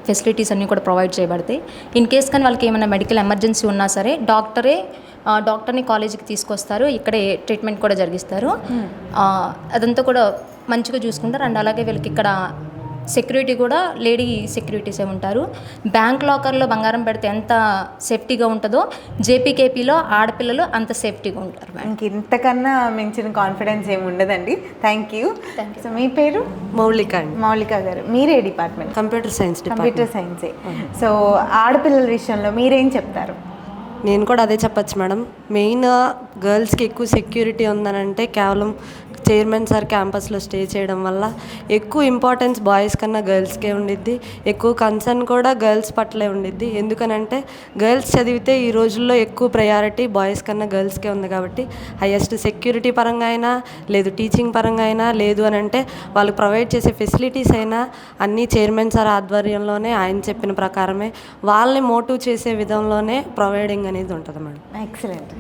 Facilities అన్నీ కూడా provide చేయబడతాయి. ఇన్ కేస్ కానీ వాళ్ళకి ఏమైనా మెడికల్ ఎమర్జెన్సీ ఉన్నా సరే డాక్టర్ని కాలేజీకి తీసుకొస్తారు, ఇక్కడే ట్రీట్మెంట్ కూడా జరిగిస్తారు. అదంతా కూడా మంచిగా చూసుకుంటారు. అండ్ అలాగే వీళ్ళకి ఇక్కడ సెక్యూరిటీ కూడా లేడీ సెక్యూరిటీసే ఉంటారు. బ్యాంక్ లాకర్లో బంగారం పెడితే ఎంత సేఫ్టీగా ఉంటుందో జేపీకేపీలో ఆడపిల్లలు అంత సేఫ్టీగా ఉంటారు. ఇంక ఇంతకన్నా మించిన కాన్ఫిడెన్స్ ఏమి ఉండదండి. Thank you. సో మీ పేరు? మౌలిక గారు. మీరే డిపార్ట్మెంట్? కంప్యూటర్ సైన్సే. సో ఆడపిల్లల విషయంలో మీరేం చెప్తారు? నేను కూడా అదే చెప్పచ్చు మేడం. మెయిన్ గర్ల్స్కి ఎక్కువ సెక్యూరిటీ ఉందనంటే కేవలం చైర్మన్ సార్ క్యాంపస్లో స్టే చేయడం వల్ల ఎక్కువ ఇంపార్టెన్స్ బాయ్స్ కన్నా గర్ల్స్కే ఉండిద్ది. ఎక్కువ కన్సర్న్ కూడా గర్ల్స్ పట్లే ఉండిద్ది. ఎందుకనంటే గర్ల్స్ చదివితే ఈ రోజుల్లో ఎక్కువ ప్రయారిటీ బాయ్స్ కన్నా గర్ల్స్కే ఉంది కాబట్టి హైయెస్ట్ సెక్యూరిటీ పరంగా అయినా లేదు టీచింగ్ పరంగా అయినా లేదు అని అంటే వాళ్ళకి ప్రొవైడ్ చేసే ఫెసిలిటీస్ అయినా అన్నీ చైర్మన్ సార్ ఆధ్వర్యంలోనే ఆయన చెప్పిన ప్రకారమే వాళ్ళని మోటివ్ చేసే విధంలోనే ప్రొవైడింగ్ అనేది ఉంటుంది మేడం. ఎక్సలెంట్.